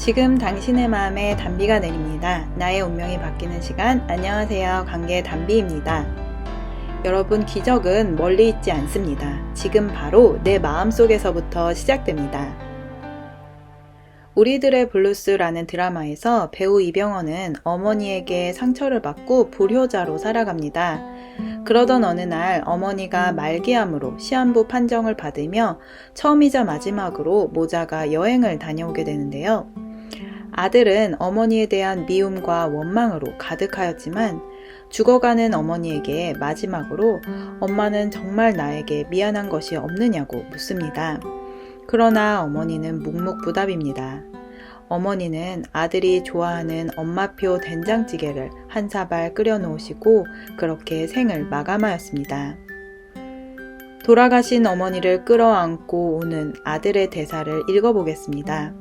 지금 당신의 마음에 단비가 내립니다. 나의 운명이 바뀌는 시간. 안녕하세요. 관계 단비입니다. 여러분, 기적은 멀리 있지 않습니다. 지금 바로 내 마음속에서부터 시작됩니다. 우리들의 블루스라는 드라마에서 배우 이병헌은 어머니에게 상처를 받고 불효자로 살아갑니다. 그러던 어느 날 어머니가 말기암으로 시한부 판정을 받으며 처음이자 마지막으로 모자가 여행을 다녀오게 되는데요. 아들은 어머니에 대한 미움과 원망으로 가득하였지만 죽어가는 어머니에게 마지막으로 엄마는 정말 나에게 미안한 것이 없느냐고 묻습니다. 그러나 어머니는 묵묵부답입니다. 어머니는 아들이 좋아하는 엄마표 된장찌개를 한 사발 끓여 놓으시고 그렇게 생을 마감하였습니다. 돌아가신 어머니를 끌어안고 우는 아들의 대사를 읽어보겠습니다.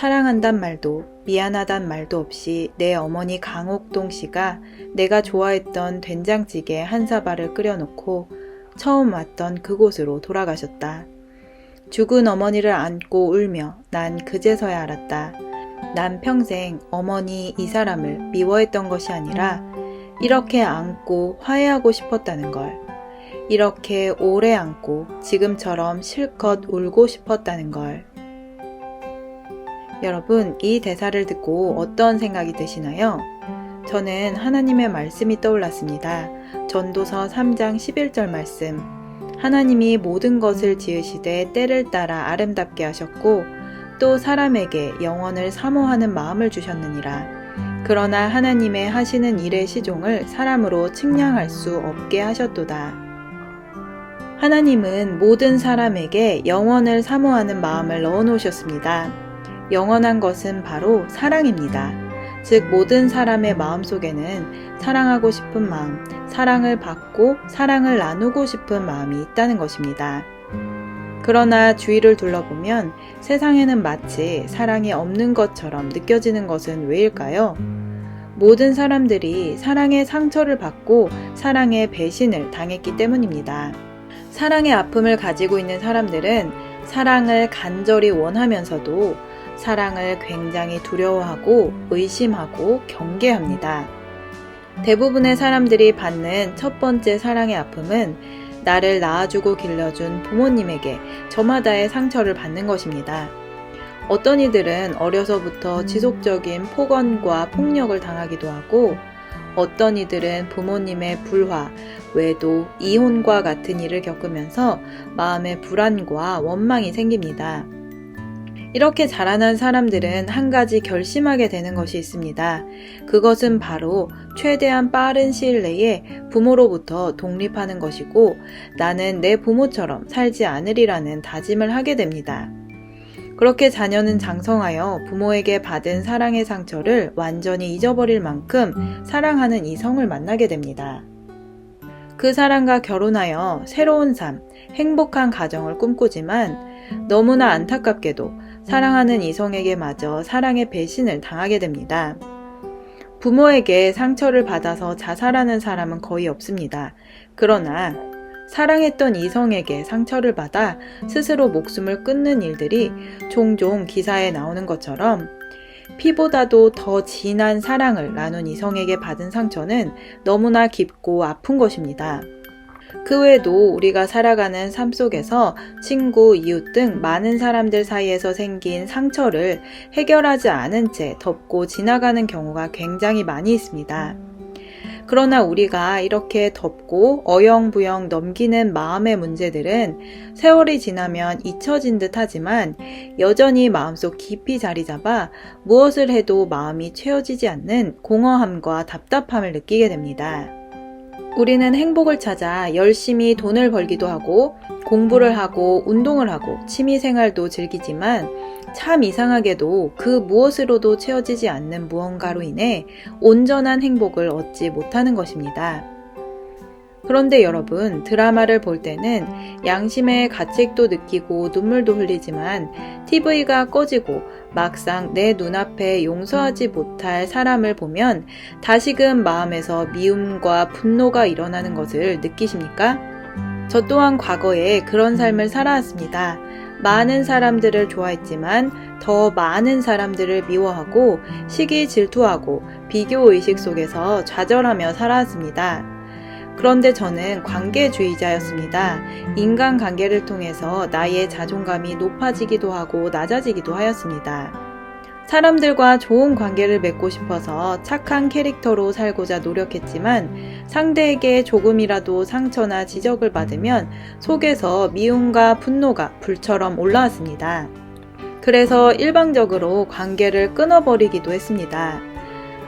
사랑한단 말도 미안하단 말도 없이 내 어머니 강옥동 씨가 내가 좋아했던 된장찌개 한 사발을 끓여놓고 처음 왔던 그곳으로 돌아가셨다. 죽은 어머니를 안고 울며 난 그제서야 알았다. 난 평생 어머니 이 사람을 미워했던 것이 아니라 이렇게 안고 화해하고 싶었다는 걸. 이렇게 오래 안고 지금처럼 실컷 울고 싶었다는 걸. 여러분, 이 대사를 듣고 어떤 생각이 드시나요? 저는 하나님의 말씀이 떠올랐습니다. 전도서 3장 11절 말씀. 하나님이 모든 것을 지으시되 때를 따라 아름답게 하셨고 또 사람에게 영원을 사모하는 마음을 주셨느니라. 그러나 하나님의 하시는 일의 시종을 사람으로 측량할 수 없게 하셨도다. 하나님은 모든 사람에게 영원을 사모하는 마음을 넣어놓으셨습니다. 영원한 것은 바로 사랑입니다. 즉 모든 사람의 마음속에는 사랑하고 싶은 마음, 사랑을 받고 사랑을 나누고 싶은 마음이 있다는 것입니다. 그러나 주위를 둘러보면 세상에는 마치 사랑이 없는 것처럼 느껴지는 것은 왜일까요? 모든 사람들이 사랑의 상처를 받고 사랑의 배신을 당했기 때문입니다. 사랑의 아픔을 가지고 있는 사람들은 사랑을 간절히 원하면서도 사랑을 굉장히 두려워하고 의심하고 경계합니다. 대부분의 사람들이 받는 첫 번째 사랑의 아픔은 나를 낳아주고 길러준 부모님에게 저마다의 상처를 받는 것입니다. 어떤 이들은 어려서부터 지속적인 폭언과 폭력을 당하기도 하고 어떤 이들은 부모님의 불화, 외도, 이혼과 같은 일을 겪으면서 마음의 불안과 원망이 생깁니다. 이렇게 자라난 사람들은 한 가지 결심하게 되는 것이 있습니다. 그것은 바로 최대한 빠른 시일 내에 부모로부터 독립하는 것이고 나는 내 부모처럼 살지 않으리라는 다짐을 하게 됩니다. 그렇게 자녀는 장성하여 부모에게 받은 사랑의 상처를 완전히 잊어버릴 만큼 사랑하는 이성을 만나게 됩니다. 그 사람과 결혼하여 새로운 삶, 행복한 가정을 꿈꾸지만 너무나 안타깝게도 사랑하는 이성에게 마저 사랑의 배신을 당하게 됩니다. 부모에게 상처를 받아서 자살하는 사람은 거의 없습니다. 그러나 사랑했던 이성에게 상처를 받아 스스로 목숨을 끊는 일들이 종종 기사에 나오는 것처럼 피보다도 더 진한 사랑을 나눈 이성에게 받은 상처는 너무나 깊고 아픈 것입니다. 그 외에도 우리가 살아가는 삶 속에서 친구, 이웃 등 많은 사람들 사이에서 생긴 상처를 해결하지 않은 채 덮고 지나가는 경우가 굉장히 많이 있습니다. 그러나 우리가 이렇게 덮고 어영부영 넘기는 마음의 문제들은 세월이 지나면 잊혀진 듯 하지만 여전히 마음속 깊이 자리 잡아 무엇을 해도 마음이 채워지지 않는 공허함과 답답함을 느끼게 됩니다. 우리는 행복을 찾아 열심히 돈을 벌기도 하고 공부를 하고 운동을 하고 취미생활도 즐기지만 참 이상하게도 그 무엇으로도 채워지지 않는 무언가로 인해 온전한 행복을 얻지 못하는 것입니다. 그런데 여러분, 드라마를 볼 때는 양심의 가책도 느끼고 눈물도 흘리지만 TV가 꺼지고 막상 내 눈앞에 용서하지 못할 사람을 보면 다시금 마음에서 미움과 분노가 일어나는 것을 느끼십니까? 저 또한 과거에 그런 삶을 살아왔습니다. 많은 사람들을 좋아했지만 더 많은 사람들을 미워하고 시기 질투하고 비교의식 속에서 좌절하며 살아왔습니다. 그런데 저는 관계주의자였습니다. 인간관계를 통해서 나의 자존감이 높아지기도 하고 낮아지기도 하였습니다. 사람들과 좋은 관계를 맺고 싶어서 착한 캐릭터로 살고자 노력했지만 상대에게 조금이라도 상처나 지적을 받으면 속에서 미움과 분노가 불처럼 올라왔습니다. 그래서 일방적으로 관계를 끊어버리기도 했습니다.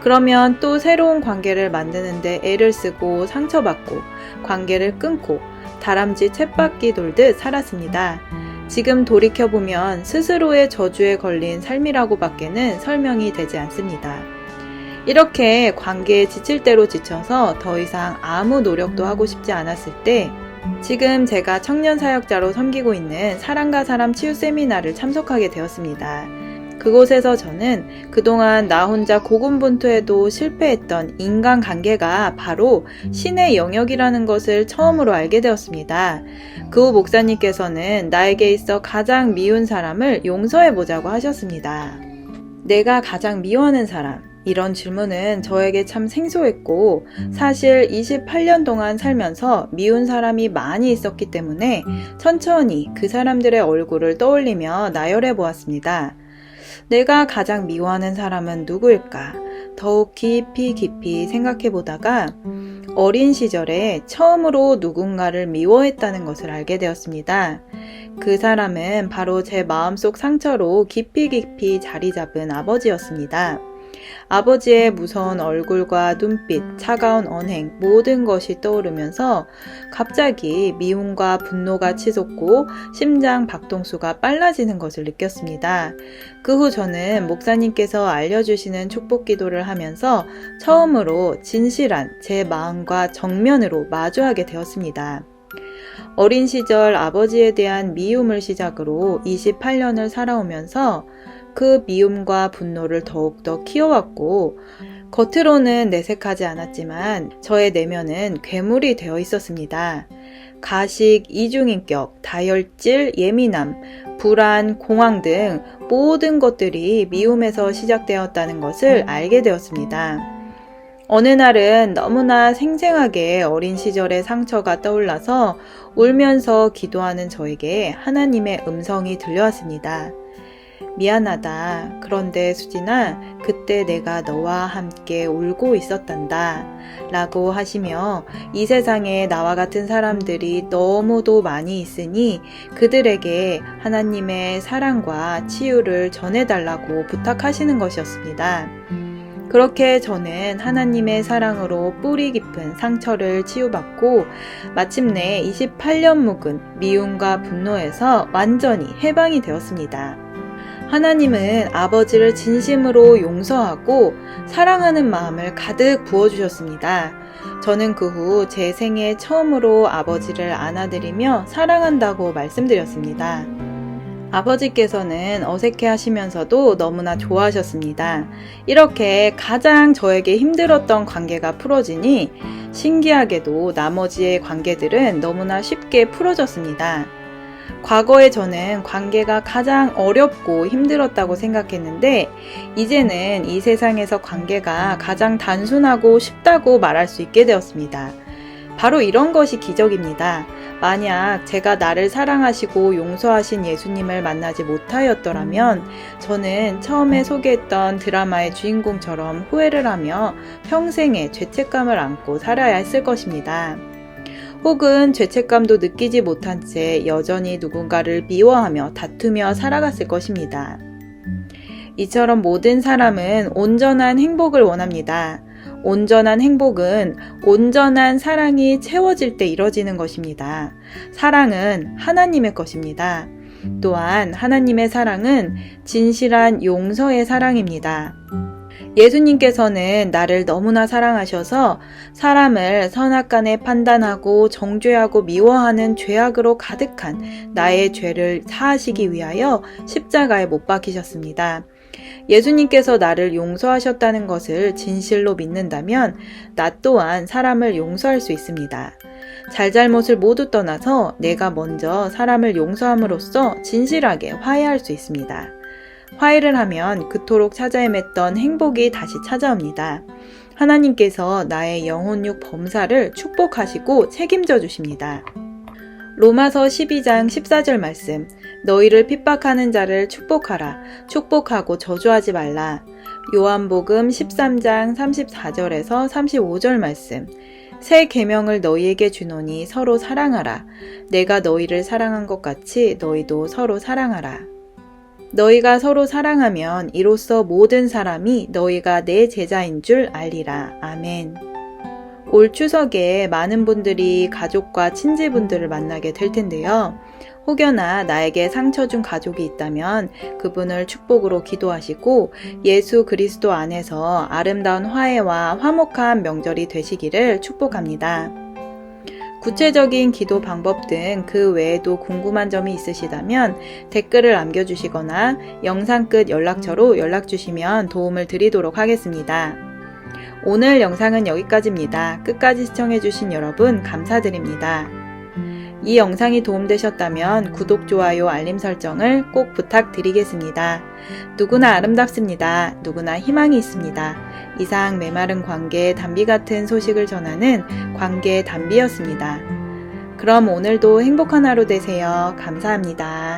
그러면 또 새로운 관계를 만드는데 애를 쓰고 상처받고 관계를 끊고 다람쥐 쳇바퀴 돌듯 살았습니다. 지금 돌이켜보면 스스로의 저주에 걸린 삶이라고 밖에는 설명이 되지 않습니다. 이렇게 관계에 지칠 대로 지쳐서 더 이상 아무 노력도 하고 싶지 않았을 때 지금 제가 청년 사역자로 섬기고 있는 사람과 사람 치유 세미나를 참석하게 되었습니다. 그곳에서 저는 그동안 나 혼자 고군분투해도 실패했던 인간관계가 바로 신의 영역이라는 것을 처음으로 알게 되었습니다. 그 후 목사님께서는 나에게 있어 가장 미운 사람을 용서해보자고 하셨습니다. 내가 가장 미워하는 사람, 이런 질문은 저에게 참 생소했고 사실 28년 동안 살면서 미운 사람이 많이 있었기 때문에 천천히 그 사람들의 얼굴을 떠올리며 나열해 보았습니다. 내가 가장 미워하는 사람은 누구일까? 더욱 깊이 생각해 보다가 어린 시절에 처음으로 누군가를 미워했다는 것을 알게 되었습니다. 그 사람은 바로 제 마음속 상처로 깊이 자리 잡은 아버지였습니다. 아버지의 무서운 얼굴과 눈빛, 차가운 언행, 모든 것이 떠오르면서 갑자기 미움과 분노가 치솟고 심장 박동수가 빨라지는 것을 느꼈습니다. 그 후 저는 목사님께서 알려주시는 축복 기도를 하면서 처음으로 진실한 제 마음과 정면으로 마주하게 되었습니다. 어린 시절 아버지에 대한 미움을 시작으로 28년을 살아오면서 그 미움과 분노를 더욱더 키워왔고 겉으로는 내색하지 않았지만 저의 내면은 괴물이 되어 있었습니다. 가식, 이중인격, 다혈질, 예민함, 불안, 공황 등 모든 것들이 미움에서 시작되었다는 것을 알게 되었습니다. 어느 날은 너무나 생생하게 어린 시절의 상처가 떠올라서 울면서 기도하는 저에게 하나님의 음성이 들려왔습니다. 미안하다. 그런데 수진아, 그때 내가 너와 함께 울고 있었단다. 라고 하시며 이 세상에 나와 같은 사람들이 너무도 많이 있으니 그들에게 하나님의 사랑과 치유를 전해달라고 부탁하시는 것이었습니다. 그렇게 저는 하나님의 사랑으로 뿌리 깊은 상처를 치유받고 마침내 28년 묵은 미움과 분노에서 완전히 해방이 되었습니다. 하나님은 아버지를 진심으로 용서하고 사랑하는 마음을 가득 부어주셨습니다. 저는 그 후 제 생애 처음으로 아버지를 안아드리며 사랑한다고 말씀드렸습니다. 아버지께서는 어색해 하시면서도 너무나 좋아하셨습니다. 이렇게 가장 저에게 힘들었던 관계가 풀어지니 신기하게도 나머지의 관계들은 너무나 쉽게 풀어졌습니다. 과거에 저는 관계가 가장 어렵고 힘들었다고 생각했는데 이제는 이 세상에서 관계가 가장 단순하고 쉽다고 말할 수 있게 되었습니다. 바로 이런 것이 기적입니다. 만약 제가 나를 사랑하시고 용서하신 예수님을 만나지 못하였더라면 저는 처음에 소개했던 드라마의 주인공처럼 후회를 하며 평생의 죄책감을 안고 살아야 했을 것입니다. 혹은 죄책감도 느끼지 못한 채 여전히 누군가를 미워하며 다투며 살아갔을 것입니다. 이처럼 모든 사람은 온전한 행복을 원합니다. 온전한 행복은 온전한 사랑이 채워질 때 이뤄지는 것입니다. 사랑은 하나님의 것입니다. 또한 하나님의 사랑은 진실한 용서의 사랑입니다. 예수님께서는 나를 너무나 사랑하셔서 사람을 선악간에 판단하고 정죄하고 미워하는 죄악으로 가득한 나의 죄를 사하시기 위하여 십자가에 못 박히셨습니다. 예수님께서 나를 용서하셨다는 것을 진실로 믿는다면 나 또한 사람을 용서할 수 있습니다. 잘잘못을 모두 떠나서 내가 먼저 사람을 용서함으로써 진실하게 화해할 수 있습니다. 화해를 하면 그토록 찾아 헤맸던 행복이 다시 찾아옵니다. 하나님께서 나의 영혼육 범사를 축복하시고 책임져 주십니다. 로마서 12장 14절 말씀, 너희를 핍박하는 자를 축복하라. 축복하고 저주하지 말라. 요한복음 13장 34절에서 35절 말씀, 새 계명을 너희에게 주노니 서로 사랑하라. 내가 너희를 사랑한 것 같이 너희도 서로 사랑하라. 너희가 서로 사랑하면 이로써 모든 사람이 너희가 내 제자인 줄 알리라. 아멘. 올 추석에 많은 분들이 가족과 친지분들을 만나게 될 텐데요. 혹여나 나에게 상처 준 가족이 있다면 그분을 축복으로 기도하시고 예수 그리스도 안에서 아름다운 화해와 화목한 명절이 되시기를 축복합니다. 구체적인 기도 방법 등 그 외에도 궁금한 점이 있으시다면 댓글을 남겨주시거나 영상 끝 연락처로 연락 주시면 도움을 드리도록 하겠습니다. 오늘 영상은 여기까지입니다. 끝까지 시청해주신 여러분 감사드립니다. 이 영상이 도움되셨다면 구독, 좋아요, 알림 설정을 꼭 부탁드리겠습니다. 누구나 아름답습니다. 누구나 희망이 있습니다. 이상 메마른 관계의 단비 같은 소식을 전하는 관계의 단비였습니다. 그럼 오늘도 행복한 하루 되세요. 감사합니다.